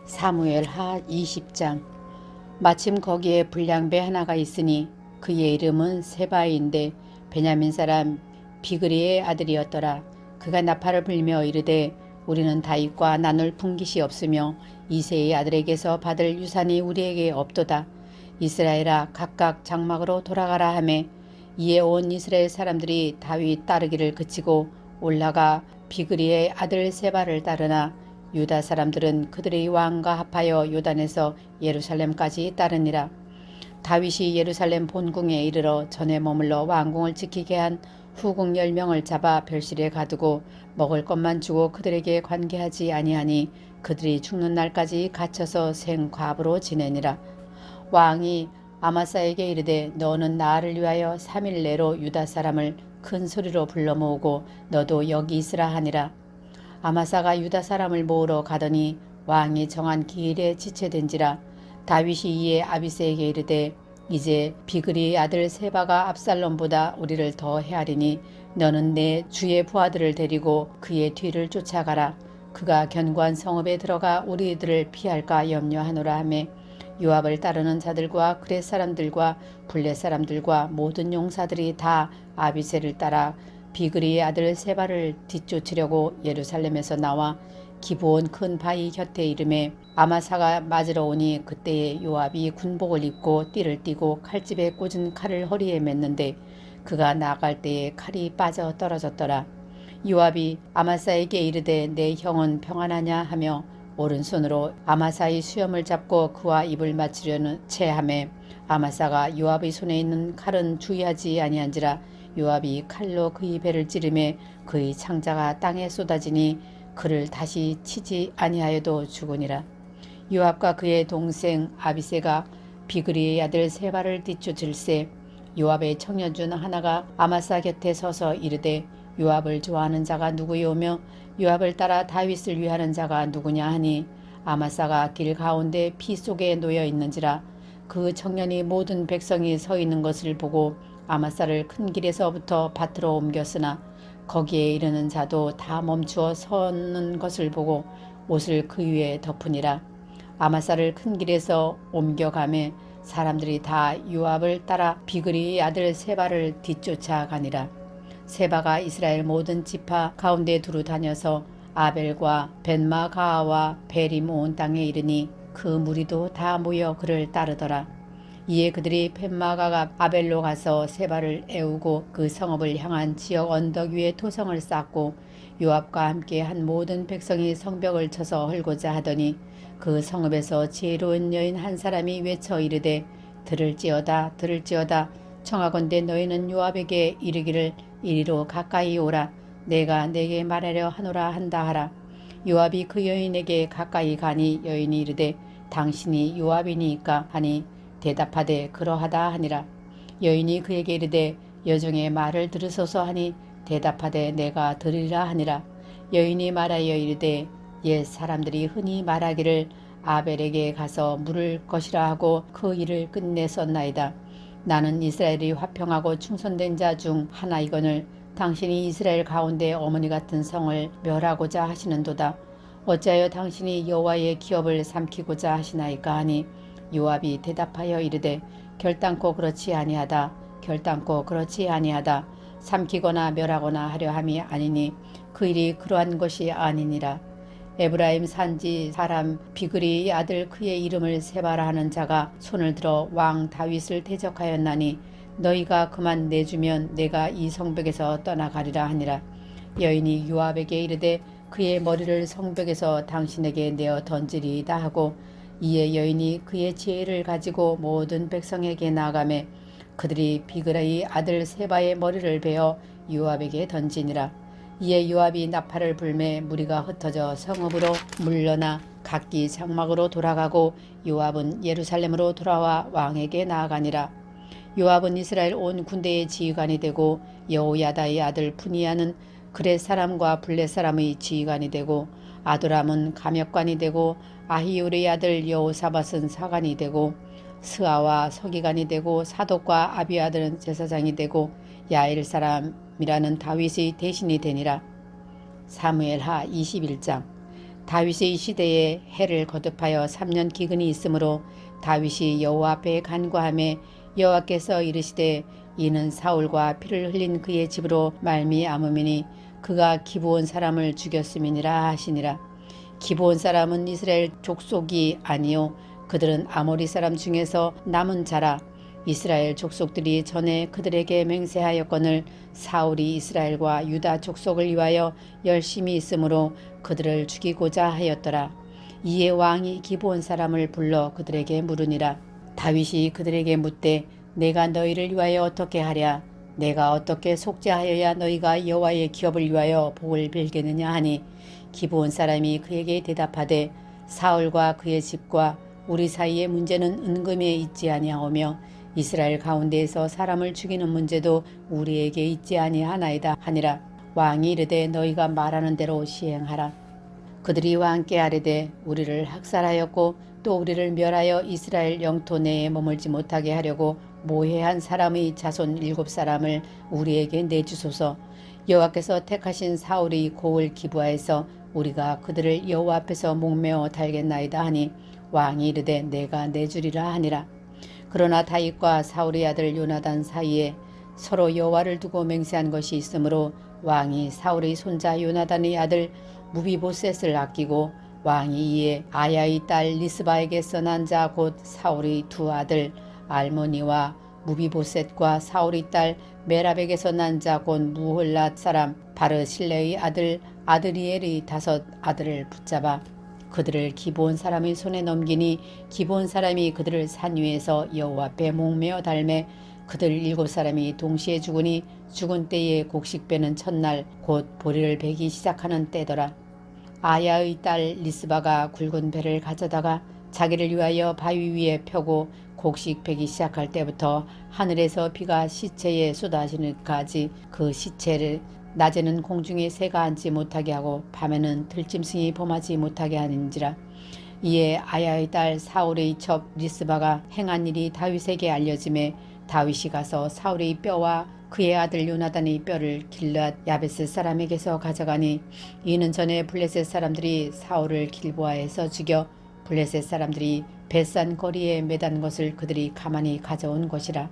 사무엘하 20장. 마침 거기에 불량배 하나가 있으니 그의 이름은 세바인데 베냐민 사람 비그리의 아들이었더라. 그가 나팔을 불며 이르되 우리는 다윗과 나눌 분깃이 없으며 이새의 아들에게서 받을 유산이 우리에게 없도다. 이스라엘아 각각 장막으로 돌아가라 하매 이에 온 이스라엘 사람들이 다윗 따르기를 그치고 올라가 비그리의 아들 세바를 따르나 유다 사람들은 그들의 왕과 합하여 요단에서 예루살렘까지 따르니라. 다윗이 예루살렘 본궁에 이르러 전에 머물러 왕궁을 지키게 한 후궁 10명을 잡아 별실에 가두고 먹을 것만 주고 그들에게 관계하지 아니하니 그들이 죽는 날까지 갇혀서 생과부로 지내니라. 왕이 아마사에게 이르되 너는 나를 위하여 3일 내로 유다 사람을 큰 소리로 불러 모으고 너도 여기 있으라 하니라. 아마사가 유다 사람을 모으러 가더니 왕이 정한 기일에 지체된지라. 다윗이 이에 아비새에게 이르되 이제 비그리의 아들 세바가 압살롬보다 우리를 더 헤아리니 너는 내 주의 부하들을 데리고 그의 뒤를 쫓아가라. 그가 견고한 성읍에 들어가 우리들을 피할까 염려하노라 하매 요압을 따르는 자들과 그렛 사람들과 블렛 사람들과 모든 용사들이 다 아비새를 따라 비그리의 아들 세바를 뒤쫓으려고 예루살렘에서 나와 기브온 큰 바위 곁에 이름에 아마사가 맞으러 오니 그때에 요압이 군복을 입고 띠를 띠고 칼집에 꽂은 칼을 허리에 맸는데 그가 나아갈 때에 칼이 빠져 떨어졌더라. 요압이 아마사에게 이르되 내 형은 평안하냐 하며 오른손으로 아마사의 수염을 잡고 그와 입을 맞추려는 체하매 아마사가 요압의 손에 있는 칼은 주의하지 아니한지라. 요압이 칼로 그의 배를 찌르매 그의 창자가 땅에 쏟아지니 그를 다시 치지 아니하여도 죽으니라. 요압과 그의 동생 아비새가 비그리의 아들 세바를 뒤쫓을세 요압의 청년 중 하나가 아마사 곁에 서서 이르되 요압을 좋아하는 자가 누구요며 요압을 따라 다윗을 위하는 자가 누구냐 하니 아마사가 길 가운데 피 속에 놓여 있는지라. 그 청년이 모든 백성이 서 있는 것을 보고 아마사를 큰 길에서부터 밭으로 옮겼으나 거기에 이르는 자도 다 멈추어 서는 것을 보고 옷을 그 위에 덮으니라. 아마사를 큰 길에서 옮겨가매 사람들이 다 요압을 따라 비그리의 아들 세바를 뒤쫓아가니라. 세바가 이스라엘 모든 지파 가운데 두루 다녀서 아벨과 벤마가아와 베림 온 땅에 이르니 그 무리도 다 모여 그를 따르더라. 이에 그들이 벤마가가 아벨로 가서 세바를 애우고 그 성읍을 향한 지역 언덕 위에 토성을 쌓고 요압과 함께 한 모든 백성이 성벽을 쳐서 헐고자 하더니 그 성읍에서 지혜로운 여인 한 사람이 외쳐 이르되 들을지어다 들을지어다 청하건대 너희는 요압에게 이르기를 이리로 가까이 오라. 내가 내게 말하려 하노라 한다 하라. 요압이 그 여인에게 가까이 가니 여인이 이르되 당신이 요압이니까 하니 대답하되 그러하다 하니라. 여인이 그에게 이르되 여종의 말을 들으소서 하니 대답하되 내가 들으리라 하니라. 여인이 말하여 이르되 옛 사람들이 흔히 말하기를 아벨에게 가서 물을 것이라 하고 그 일을 끝냈었나이다. 나는 이스라엘이 화평하고 충성된 자 중 하나이거늘 당신이 이스라엘 가운데 어머니 같은 성을 멸하고자 하시는도다. 어찌하여 당신이 여호와의 기업을 삼키고자 하시나이까 하니 요압이 대답하여 이르되 결단코 그렇지 아니하다. 결단코 그렇지 아니하다. 삼키거나 멸하거나 하려 함이 아니니 그 일이 그러한 것이 아니니라. 에브라임 산지 사람 비그리의 아들 그의 이름을 세바라 하는 자가 손을 들어 왕 다윗을 대적하였나니 너희가 그만 내주면 내가 이 성벽에서 떠나가리라 하니라. 여인이 요압에게 이르되 그의 머리를 성벽에서 당신에게 내어 던지리이다 하고 이에 여인이 그의 지혜를 가지고 모든 백성에게 나아가매 그들이 비그리의 아들 세바의 머리를 베어 요압에게 던지니라. 이에 요압이 나팔을 불매 무리가 흩어져 성읍으로 물러나 각기 장막으로 돌아가고 요압은 예루살렘으로 돌아와 왕에게 나아가니라. 요압은 이스라엘 온 군대의 지휘관이 되고 여호야다의 아들 분이야는 그렛 사람과 블렛 사람의 지휘관이 되고 아도람은 감역관이 되고 아히울의 아들 여호사밧은 사관이 되고 스아와 서기관이 되고 사독과 아비아들은 제사장이 되고 야일 사람이라는 다윗의 대신이 되니라. 사무엘하 21장. 다윗의 시대에 해를 거듭하여 3년 기근이 있으므로 다윗이 여호와 앞에 간구하매 여호와께서 이르시되 이는 사울과 피를 흘린 그의 집으로 말미암음이니 그가 기브온 사람을 죽였음이니라 하시니라. 기브온 사람은 이스라엘 족속이 아니요 그들은 아모리 사람 중에서 남은 자라. 이스라엘 족속들이 전에 그들에게 맹세하였거늘 사울이 이스라엘과 유다 족속을 위하여 열심히 있으므로 그들을 죽이고자 하였더라. 이에 왕이 기브온 사람을 불러 그들에게 물으니라. 다윗이 그들에게 묻되 내가 너희를 위하여 어떻게 하랴? 내가 어떻게 속죄하여야 너희가 여호와의 기업을 위하여 복을 빌겠느냐 하니 기브온 사람이 그에게 대답하되 사울과 그의 집과 우리 사이의 문제는 은금에 있지 아니하오며 이스라엘 가운데에서 사람을 죽이는 문제도 우리에게 있지 아니하나이다 하니라. 왕이 이르되 너희가 말하는 대로 시행하라. 그들이 왕께 아뢰되 우리를 학살하였고 또 우리를 멸하여 이스라엘 영토 내에 머물지 못하게 하려고 모해한 사람의 자손 7사람을 우리에게 내주소서. 여호와께서 택하신 사울이 고을 기브아에서 우리가 그들을 여호와 앞에서 목매어 달겠나이다 하니 왕이 이르되 내가 내주리라 하니라. 그러나 다윗과 사울의 아들 요나단 사이에 서로 여호와를 두고 맹세한 것이 있으므로 왕이 사울의 손자 요나단의 아들 무비보셋을 아끼고 왕이 이에 아야의 딸 리스바에게서 난 자 곧 사울의 두 아들 알모니와 무비보셋과 사울의 딸 메랍에게서 난 자 곧 무홀랏 사람 바르실레의 아들 아드리엘의 5 아들을 붙잡아 그들을 기브온 사람의 손에 넘기니 기브온 사람이 그들을 산 위에서 여호와 앞에 목매어 달매 그들 7사람이 동시에 죽으니 죽은 때에 곡식 베는 첫날 곧 보리를 베기 시작하는 때더라. 아야의 딸 리스바가 굵은 배를 가져다가 자기를 위하여 바위 위에 펴고 곡식 베기 시작할 때부터 하늘에서 비가 시체에 쏟아지는까지 그 시체를 낮에는 공중에 새가 앉지 못하게 하고 밤에는 들짐승이 범하지 못하게 하는지라. 이에 아야의 딸 사울의 첩 리스바가 행한 일이 다윗에게 알려지매 다윗이 가서 사울의 뼈와 그의 아들 요나단의 뼈를 길르앗 야베스 사람에게서 가져가니 이는 전에 블레셋 사람들이 사울을 길보아에서 죽여 블레셋 사람들이 벳산 거리에 매단 것을 그들이 가만히 가져온 것이라.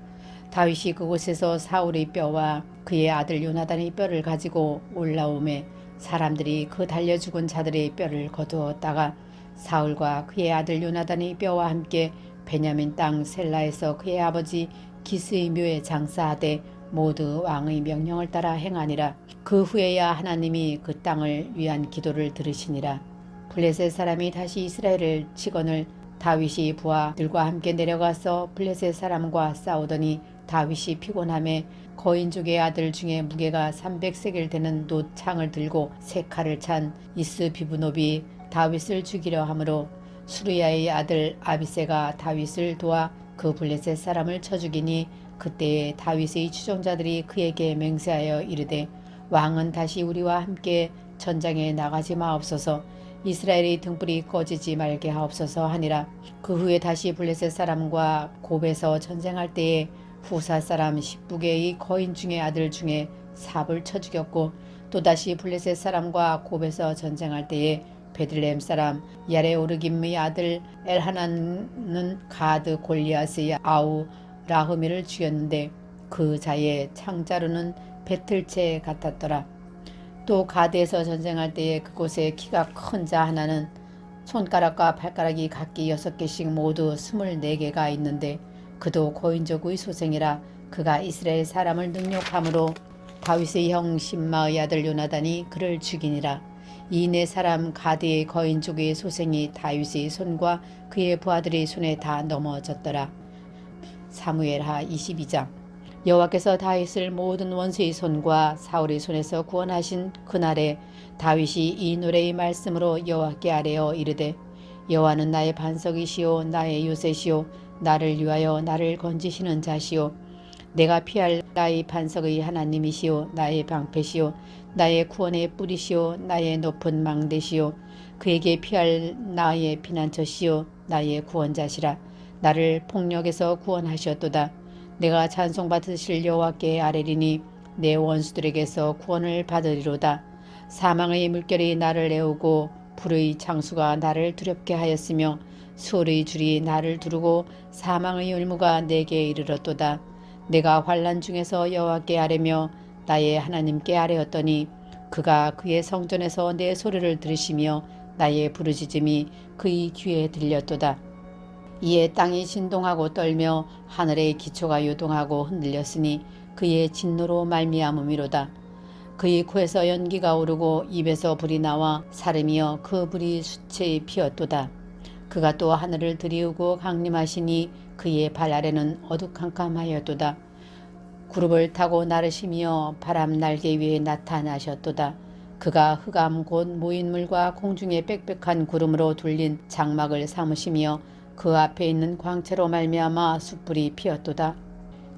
다윗이 그곳에서 사울의 뼈와 그의 아들 요나단의 뼈를 가지고 올라오매 사람들이 그 달려 죽은 자들의 뼈를 거두었다가 사울과 그의 아들 요나단의 뼈와 함께 베냐민 땅 셀라에서 그의 아버지 기스의 묘에 장사하되 모두 왕의 명령을 따라 행하니라. 그 후에야 하나님이 그 땅을 위한 기도를 들으시니라. 블레셋 사람이 다시 이스라엘을 치거늘 다윗이 부하들과 함께 내려가서 블레셋 사람과 싸우더니 다윗이 피곤함에 거인족의 아들 중에 무게가 300세겔 되는 놋창을 들고 3칼을 찬 이스비브노비 다윗을 죽이려 하므로 수르야의 아들 아비새가 다윗을 도와 그 블레셋 사람을 쳐 죽이니 그때에 다윗의 추종자들이 그에게 맹세하여 이르되 왕은 다시 우리와 함께 전장에 나가지 마옵소서. 이스라엘의 등불이 꺼지지 말게 하옵소서 하니라. 그 후에 다시 블레셋 사람과 곱에서 전쟁할 때에 후사 사람 십부개의 거인 중의 아들 중에 삽을 쳐 죽였고 또다시 블레셋 사람과 곱에서 전쟁할 때에 베들레헴 사람 야레오르김의 아들 엘하난은 가드 골리앗의 아우 라흐미를 죽였는데 그 자의 창자루는 배틀채 같았더라. 또 가드에서 전쟁할 때에 그곳에 키가 큰 자 하나는 손가락과 발가락이 각기 6개씩 모두 24개가 있는데 그도 고인족의 소생이라. 그가 이스라엘 사람을 능욕함으로 다윗의 형 심마의 아들 요나단이 그를 죽이니라. 이 네 사람 가드의 거인족의 소생이 다윗의 손과 그의 부하들의 손에 다 넘어졌더라. 사무엘하 22장. 여호와께서 다윗을 모든 원수의 손과 사울의 손에서 구원하신 그날에 다윗이 이 노래의 말씀으로 여호와께 아뢰어 이르되 여호와는 나의 반석이시오 나의 요새시오 나를 위하여 나를 건지시는 자시오 내가 피할 나의 반석의 하나님이시오 나의 방패시오 나의 구원의 뿌리시오 나의 높은 망대시오 그에게 피할 나의 피난처시오 나의 구원자시라. 나를 폭력에서 구원하셨도다. 내가 찬송받으실 여호와께 아뢰리니 내 원수들에게서 구원을 받으리로다. 사망의 물결이 나를 애우고 불의 창수가 나를 두렵게 하였으며 수월의 줄이 나를 두르고 사망의 열무가 내게 이르렀도다. 내가 환난 중에서 여호와께 아뢰며 나의 하나님께 아뢰었더니 그가 그의 성전에서 내 소리를 들으시며 나의 부르짖음이 그의 귀에 들렸도다. 이에 땅이 진동하고 떨며 하늘의 기초가 요동하고 흔들렸으니 그의 진노로 말미암음이로다. 그의 코에서 연기가 오르고 입에서 불이 나와 사름이여 그 불이 수채히 피었도다. 그가 또 하늘을 들이우고 강림하시니 그의 발 아래는 어두캄캄하였도다. 구름을 타고 나르시며 바람 날개 위에 나타나셨도다. 그가 흑암 곧 모인물과 공중의 빽빽한 구름으로 둘린 장막을 삼으시며 그 앞에 있는 광채로 말미암아 숯불이 피었도다.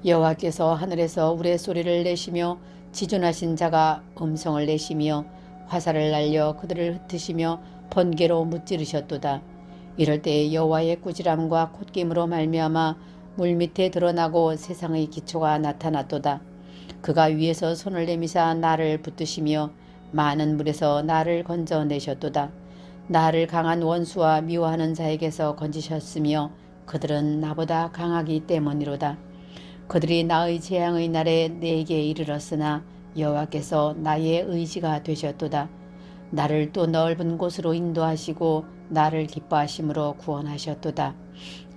여호와께서 하늘에서 우레소리를 내시며 지존하신 자가 음성을 내시며 화살을 날려 그들을 흩으시며 번개로 무찌르셨도다. 이럴 때 여호와의 꾸지람과 콧김으로 말미암아 물밑에 드러나고 세상의 기초가 나타났도다. 그가 위에서 손을 내미사 나를 붙드시며 많은 물에서 나를 건져내셨도다. 나를 강한 원수와 미워하는 자에게서 건지셨으며 그들은 나보다 강하기 때문이로다. 그들이 나의 재앙의 날에 내게 이르렀으나 여호와께서 나의 의지가 되셨도다. 나를 또 넓은 곳으로 인도하시고 나를 기뻐하심으로 구원하셨도다.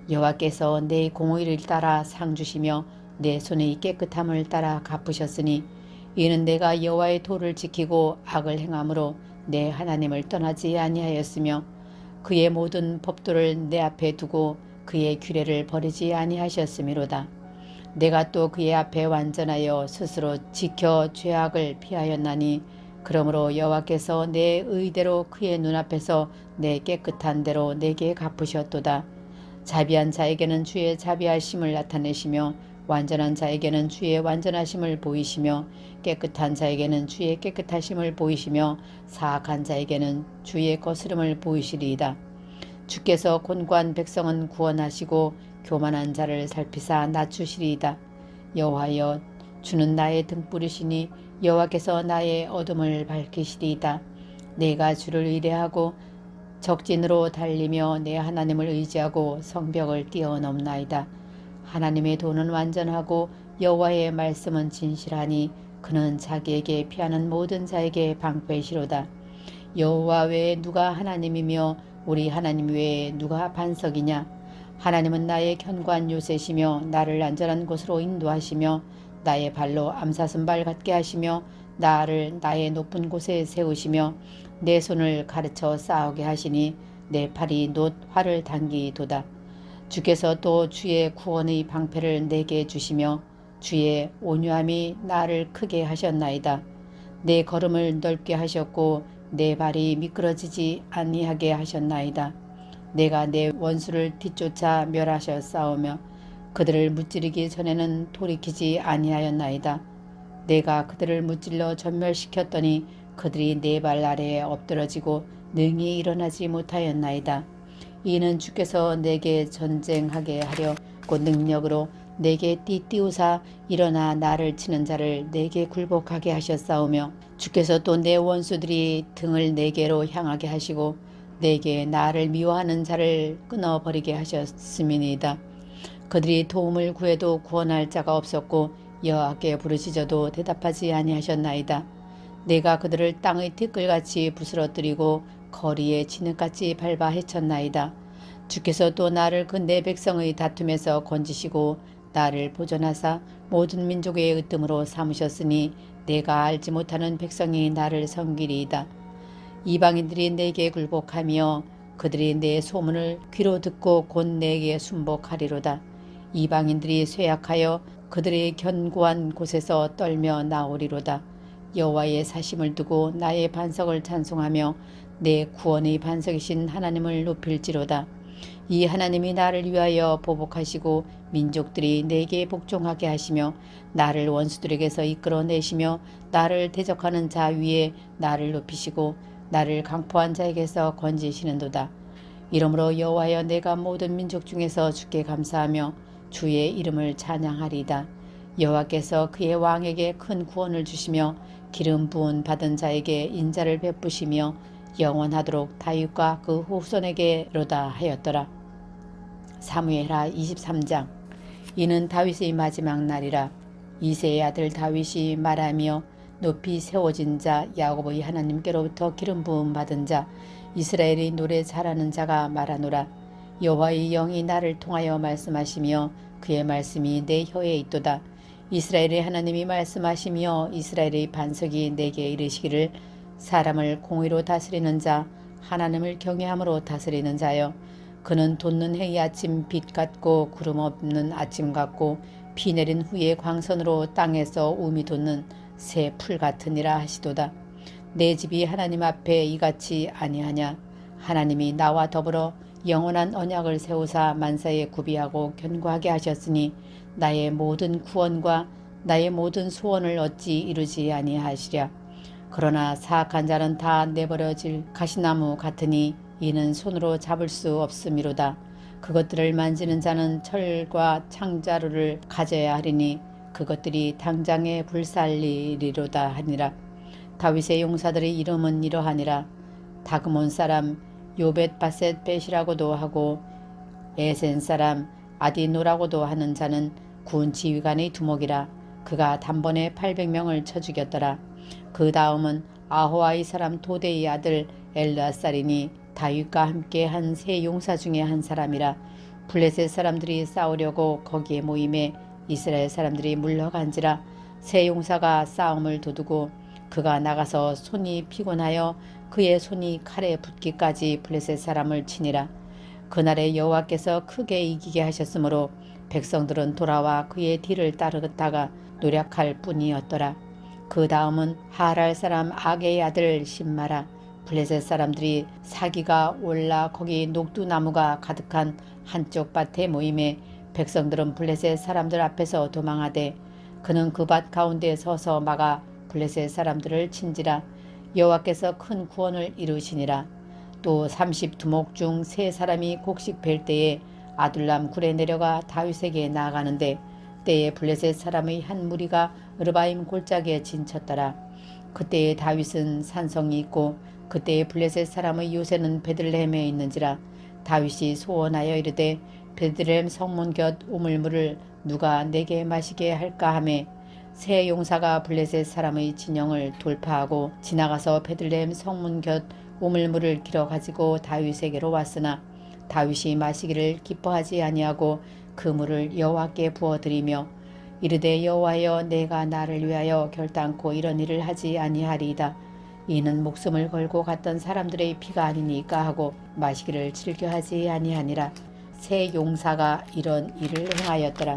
여호와께서 내 공의를 따라 상 주시며 내 손의 깨끗함을 따라 갚으셨으니 이는 내가 여호와의 도를 지키고 악을 행함으로 내 하나님을 떠나지 아니하였으며 그의 모든 법도를 내 앞에 두고 그의 규례를 버리지 아니하셨음이로다. 내가 또 그의 앞에 완전하여 스스로 지켜 죄악을 피하였나니 그러므로 여호와께서 내 의대로 그의 눈앞에서 내 깨끗한 대로 내게 갚으셨도다. 자비한 자에게는 주의 자비하심을 나타내시며 완전한 자에게는 주의 완전하심을 보이시며 깨끗한 자에게는 주의 깨끗하심을 보이시며 사악한 자에게는 주의 거스름을 보이시리이다. 주께서 곤고한 백성은 구원하시고 교만한 자를 살피사 낮추시리이다. 여호와여 주는 나의 등불이시니 여호와께서 나의 어둠을 밝히시리이다. 내가 주를 의뢰하고 적진으로 달리며 내 하나님을 의지하고 성벽을 뛰어넘나이다. 하나님의 도는 완전하고 여호와의 말씀은 진실하니 그는 자기에게 피하는 모든 자에게 방패시로다. 여호와 외에 누가 하나님이며 우리 하나님 외에 누가 반석이냐. 하나님은 나의 견고한 요새시며 나를 안전한 곳으로 인도하시며 나의 발로 암사슴발 같게 하시며 나를 나의 높은 곳에 세우시며 내 손을 가르쳐 싸우게 하시니 내 팔이 놋 활을 당기도다. 주께서 또 주의 구원의 방패를 내게 주시며 주의 온유함이 나를 크게 하셨나이다. 내 걸음을 넓게 하셨고 내 발이 미끄러지지 아니하게 하셨나이다. 내가 내 원수를 뒤쫓아 멸하셨사오며 그들을 무찌르기 전에는 돌이키지 아니하였나이다. 내가 그들을 무찔러 전멸시켰더니 그들이 내 발 아래에 엎드러지고 능히 일어나지 못하였나이다. 이는 주께서 내게 전쟁하게 하려 곧 능력으로 내게 띠띠우사 일어나 나를 치는 자를 내게 굴복하게 하셨사오며 주께서 또 내 원수들이 등을 내게로 향하게 하시고 내게 나를 미워하는 자를 끊어버리게 하셨음이니이다. 그들이 도움을 구해도 구원할 자가 없었고 여호와께 부르짖어도 대답하지 아니하셨나이다. 내가 그들을 땅의 티끌같이 부스러뜨리고 거리에 진흙같이 밟아 헤쳤나이다. 주께서 또 나를 그 내 백성의 다툼에서 건지시고 나를 보존하사 모든 민족의 으뜸으로 삼으셨으니 내가 알지 못하는 백성이 나를 섬기리이다. 이방인들이 내게 굴복하며 그들이 내 소문을 귀로 듣고 곧 내게 순복하리로다. 이방인들이 쇠약하여 그들의 견고한 곳에서 떨며 나오리로다. 여호와의 사심을 두고 나의 반석을 찬송하며 내 구원의 반석이신 하나님을 높일지로다. 이 하나님이 나를 위하여 보복하시고 민족들이 내게 복종하게 하시며 나를 원수들에게서 이끌어내시며 나를 대적하는 자 위에 나를 높이시고 나를 강포한 자에게서 건지시는도다. 이러므로 여호와여 내가 모든 민족 중에서 주께 감사하며 주의 이름을 찬양하리이다. 여호와께서 그의 왕에게 큰 구원을 주시며 기름 부은 받은 자에게 인자를 베푸시며 영원하도록 다윗과 그 후손에게로다 하였더라. 사무엘하 23장. 이는 다윗의 마지막 날이라. 이새의 아들 다윗이 말하며 높이 세워진 자 야곱의 하나님께로부터 기름 부음 받은 자 이스라엘의 노래 잘하는 자가 말하노라. 여호와의 영이 나를 통하여 말씀하시며 그의 말씀이 내 혀에 있도다. 이스라엘의 하나님이 말씀하시며 이스라엘의 반석이 내게 이르시기를 사람을 공의로 다스리는 자 하나님을 경외함으로 다스리는 자여 그는 돋는 해의 아침 빛 같고 구름 없는 아침 같고 비 내린 후에 광선으로 땅에서 우미 돋는 새 풀 같으니라 하시도다. 내 집이 하나님 앞에 이같이 아니하냐. 하나님이 나와 더불어 영원한 언약을 세우사 만사에 구비하고 견고하게 하셨으니 나의 모든 구원과 나의 모든 소원을 어찌 이루지 아니하시랴. 그러나 사악한 자는 다 내버려질 가시나무 같으니 이는 손으로 잡을 수 없음이로다. 그것들을 만지는 자는 철과 창자루를 가져야 하리니 그것들이 당장에 불살리리로다 하니라. 다윗의 용사들의 이름은 이러하니라. 다그몬 사람 요벳바셋벳이라고도 하고 에센 사람 아디노라고도 하는 자는 군 지휘관의 두목이라. 그가 단번에 800명을 쳐 죽였더라. 그 다음은 아호아의 사람 도대의 아들 엘르아살이니 다윗과 함께 한 세 용사 중에 한 사람이라. 블레셋 사람들이 싸우려고 거기에 모임에 이스라엘 사람들이 물러간지라. 세 용사가 싸움을 도두고 그가 나가서 손이 피곤하여 그의 손이 칼에 붙기까지 블레셋 사람을 치니라. 그날에 여호와께서 크게 이기게 하셨으므로 백성들은 돌아와 그의 뒤를 따르다가 노력할 뿐이었더라. 그 다음은 하랄 사람 아게의 아들 심마라. 블레셋 사람들이 사기가 올라 거기 녹두나무가 가득한 한쪽 밭에 모임에 백성들은 블레셋 사람들 앞에서 도망하되 그는 그 밭 가운데 서서 막아 블레셋 사람들을 친지라. 여호와께서 큰 구원을 이루시니라. 또 30두목 중 세 사람이 곡식 벨 때에 아둘람 굴에 내려가 다윗에게 나아가는데 때에 블레셋 사람의 한 무리가 르바임 골짜기에 진쳤더라. 그때에 다윗은 산성이 있고 그때에 블레셋 사람의 요새는 베들레헴에 있는지라. 다윗이 소원하여 이르되 베들레헴 성문 곁 우물물을 누가 내게 마시게 할까 하매 세 용사가 블레셋 사람의 진영을 돌파하고 지나가서 베들레헴 성문 곁 우물물을 길어 가지고 다윗에게로 왔으나 다윗이 마시기를 기뻐하지 아니하고 그 물을 여호와께 부어드리며 이르되 여호와여 내가 나를 위하여 결단코 이런 일을 하지 아니하리이다. 이는 목숨을 걸고 갔던 사람들의 피가 아니니까 하고 마시기를 즐겨하지 아니하니라. 세 용사가 이런 일을 행하였더라.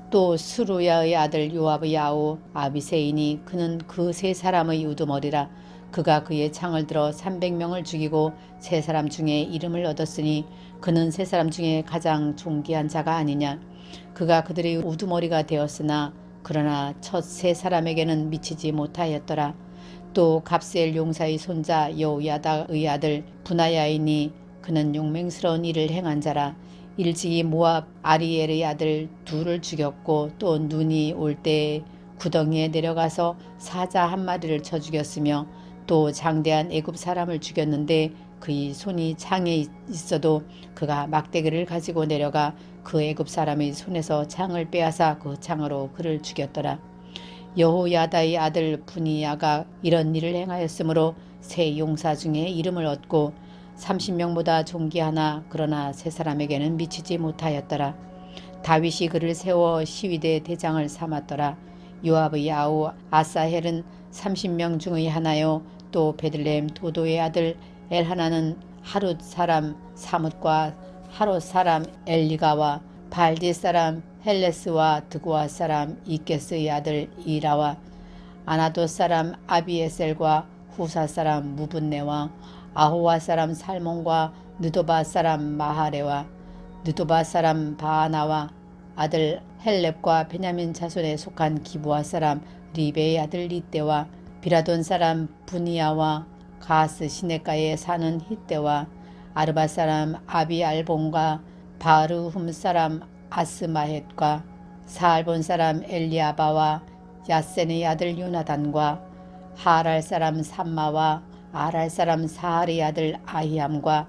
또 스루야의 아들 요압의 아우 아비세이니 그는 그 세 사람의 우두머리라. 그가 그의 창을 들어 300명을 죽이고 세 사람 중에 이름을 얻었으니 그는 세 사람 중에 가장 존귀한 자가 아니냐. 그가 그들의 우두머리가 되었으나 그러나 첫 세 사람에게는 미치지 못하였더라. 또 갑셀 용사의 손자 여호야다의 아들 분하야이니 그는 용맹스러운 일을 행한 자라. 일찍이 모압 아리엘의 아들 둘을 죽였고 또 눈이 올 때 구덩이에 내려가서 사자 한 마리를 쳐 죽였으며 또 장대한 애굽 사람을 죽였는데 그의 손이 창에 있어도 그가 막대기를 가지고 내려가 그 애굽 사람의 손에서 창을 빼앗아 그 창으로 그를 죽였더라. 여호야다의 아들 분이야가 이런 일을 행하였으므로 세 용사 중에 이름을 얻고 30명보다 존귀하나 그러나 세 사람에게는 미치지 못하였더라. 다윗이 그를 세워 시위대 대장을 삼았더라. 요압의 아우 아사헬은 30명 중의 하나요. 또 베들레헴 도도의 아들 엘하나는 하룻 사람 사뭇과 하롯 사람 엘리가와 발디 사람 헬레스와 드고아 사람 이게스의 아들 이라와 아나도 사람 아비에셀과 후사 사람 무분네와 아호와 사람 살몬과 느도바 사람 마하레와 느도바 사람 바하나와 아들 헬렙과 베냐민 자손에 속한 기브아 사람 리베의 아들 리떼와 비라돈 사람 분이야와 가스 시내가에 사는 히떼와 아르바 사람 아비알본과 바르훔 사람 아스마헷과 사알본 사람 엘리아바와 야센의 아들 요나단과 하랄 사람 삼마와 아랄 사람 사할의 아들 아히암과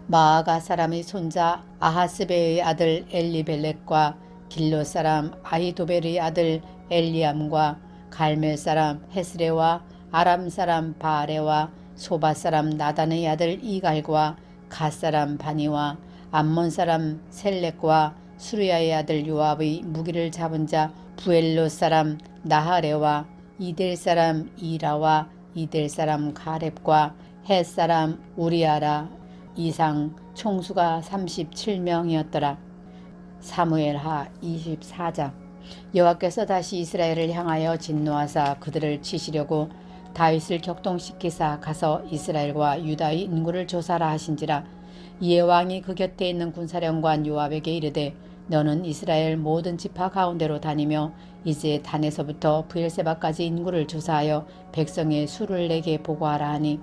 마아가 사람의 손자 아하스베의 아들 엘리벨렉과 길롯 사람 아히도벨의 아들 엘리암과 갈멜 사람 헤스레와 아람 사람 바아레와 소바 사람 나단의 아들 이갈과 갓 사람 바니와 암몬 사람 셀렉과 수르야의 아들 요압의 무기를 잡은 자 부엘롯 사람 나하레와 이델 사람 이라와 이델 사람 가렙과 헷 사람 우리아라 이상 총수가 37명이었더라. 사무엘하 24장. 여호와께서 다시 이스라엘을 향하여 진노하사 그들을 치시려고 다윗을 격동시키사 가서 이스라엘과 유다의 인구를 조사라 하신지라. 이에 왕이 그 곁에 있는 군사령관 요압에게 이르되 너는 이스라엘 모든 지파 가운데로 다니며 이제 단에서부터 브엘세바까지 인구를 조사하여 백성의 수를 내게 보고하라 하니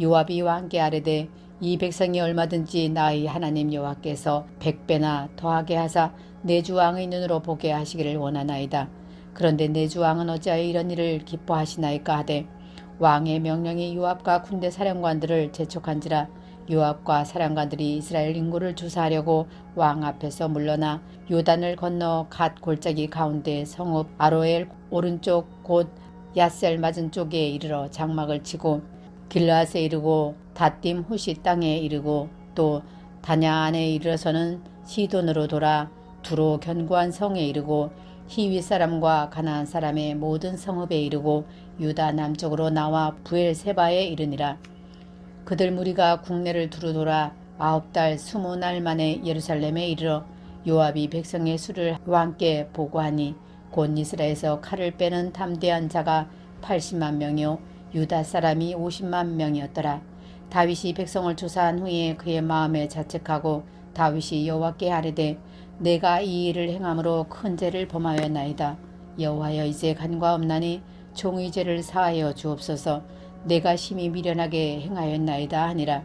요압이 왕께 아뢰되 이 백성이 얼마든지 나의 하나님 여호와께서 100배나 더하게 하사 내 주 왕의 눈으로 보게 하시기를 원하나이다. 그런데 내 주 왕은 어찌하여 이런 일을 기뻐하시나이까 하되 왕의 명령이 요압과 군대 사령관들을 재촉한지라. 요압과 사령관들이 이스라엘 인구를 조사하려고 왕 앞에서 물러나 요단을 건너 갓 골짜기 가운데 성읍 아로엘 오른쪽 곧 야셀 맞은 쪽에 이르러 장막을 치고 길르앗에 이르고 닷딤 후시 땅에 이르고 또 다냐안에 이르러서는 시돈으로 돌아 두로 견고한 성에 이르고 히위 사람과 가나안 사람의 모든 성읍에 이르고 유다 남쪽으로 나와 부엘세바에 이르니라. 그들 무리가 국내를 두루 돌아 9달 20날 만에 예루살렘에 이르러 요압이 백성의 수를 왕께 보고하니 곧 이스라엘에서 칼을 빼는 담대한 자가 80만 명이요 유다 사람이 50만 명이었더라. 다윗이 백성을 조사한 후에 그의 마음에 자책하고 다윗이 여호와께 아뢰되 내가 이 일을 행함으로 큰 죄를 범하였나이다. 여호와여 이제 간과 없나니 종의 죄를 사하여 주옵소서. 내가 심히 미련하게 행하였나이다 하니라.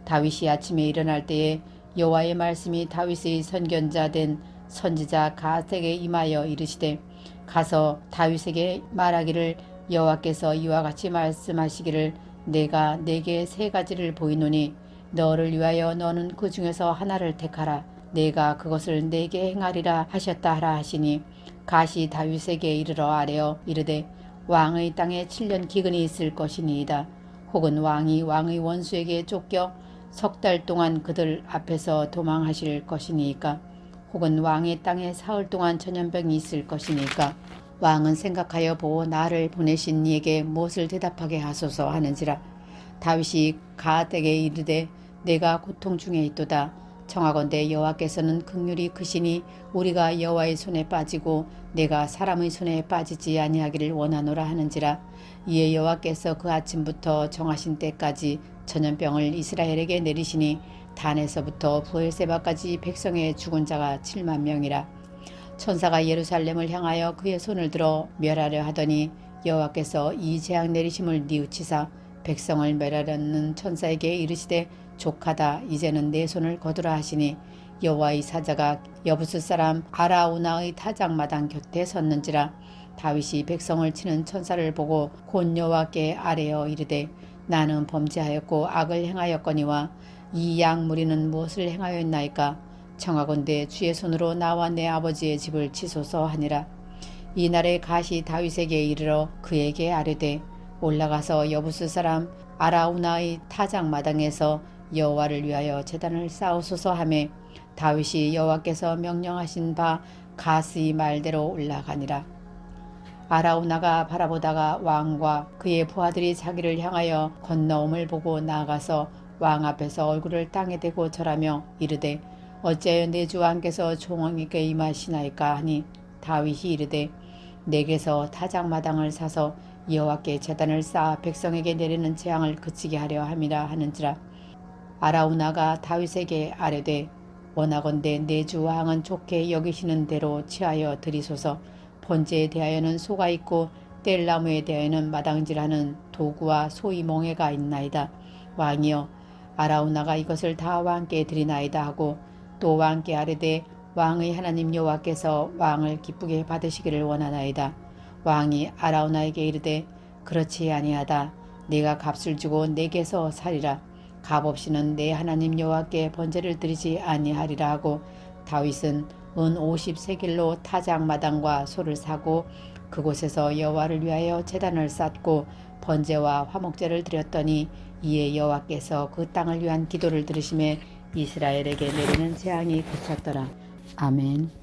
다윗이 아침에 일어날 때에 여호와의 말씀이 다윗의 선견자 된 선지자 갓에게 임하여 이르시되 가서 다윗에게 말하기를 여호와께서 이와 같이 말씀하시기를 내가 네게 세 가지를 보이노니 너를 위하여 너는 그 중에서 하나를 택하라. 내가 그것을 네게 행하리라 하셨다 하라 하시니 갓이 다윗에게 이르러 아뢰어 이르되 왕의 땅에 7년 기근이 있을 것이니이다. 혹은 왕이 왕의 원수에게 쫓겨 석 달 동안 그들 앞에서 도망하실 것이니까 혹은 왕의 땅에 사흘 동안 전염병이 있을 것이니까 왕은 생각하여 보고 나를 보내신 이에게 무엇을 대답하게 하소서 하는지라. 다윗이 갓에게 이르되 내가 고통 중에 있도다. 청하건대 여호와께서는 긍휼이 크시니 우리가 여호와의 손에 빠지고 내가 사람의 손에 빠지지 아니하기를 원하노라 하는지라. 이에 여호와께서 그 아침부터 정하신 때까지 전염병을 이스라엘에게 내리시니 단에서부터 부엘세바까지 백성의 죽은 자가 7만 명이라. 천사가 예루살렘을 향하여 그의 손을 들어 멸하려 하더니 여호와께서 이 재앙 내리심을 뉘우치사 백성을 멸하려는 천사에게 이르시되 족하다. 이제는 내 손을 거두라 하시니 여호와의 사자가 여부스 사람 아라우나의 타작마당 곁에 섰는지라. 다윗이 백성을 치는 천사를 보고 곧 여호와께 아뢰어 이르되 나는 범죄하였고 악을 행하였거니와 이 양 무리는 무엇을 행하였나이까. 청하건대 주의 손으로 나와 내 아버지의 집을 치소서 하니라. 이날에 갓이 다윗에게 이르러 그에게 아뢰되 올라가서 여부스 사람 아라우나의 타작마당에서 여호와를 위하여 제단을 쌓으소서 하매 다윗이 여호와께서 명령하신 바 갓의 말대로 올라가니라. 아라우나가 바라보다가 왕과 그의 부하들이 자기를 향하여 건너옴을 보고 나아가서 왕 앞에서 얼굴을 땅에 대고 절하며 이르되 어찌하여 내 주 왕께서 종에게 임하시나이까 하니 다윗이 이르되 내게서 타작마당을 사서 여호와께 제단을 쌓아 백성에게 내리는 재앙을 그치게 하려 함이라 하는지라. 아라우나가 다윗에게 아뢰되 원하건대 내 주 왕은 좋게 여기시는 대로 취하여 드리소서. 번제에 대하여는 소가 있고 뗄나무에 대하여는 마당질하는 도구와 소의 멍에가 있나이다. 왕이여 아라우나가 이것을 다 왕께 드리나이다 하고 또 왕께 아뢰되 왕의 하나님 여호와께서 왕을 기쁘게 받으시기를 원하나이다. 왕이 아라우나에게 이르되 그렇지 아니하다. 내가 값을 주고 내게서 살리라. 값 없이는 내 하나님 여호와께 번제를 드리지 아니하리라 하고 다윗은 은 50세겔로 타작마당과 소를 사고 그곳에서 여호와를 위하여 제단을 쌓고 번제와 화목제를 드렸더니 이에 여호와께서 그 땅을 위한 기도를 들으심에 이스라엘에게 내리는 재앙이 그쳤더라. 아멘.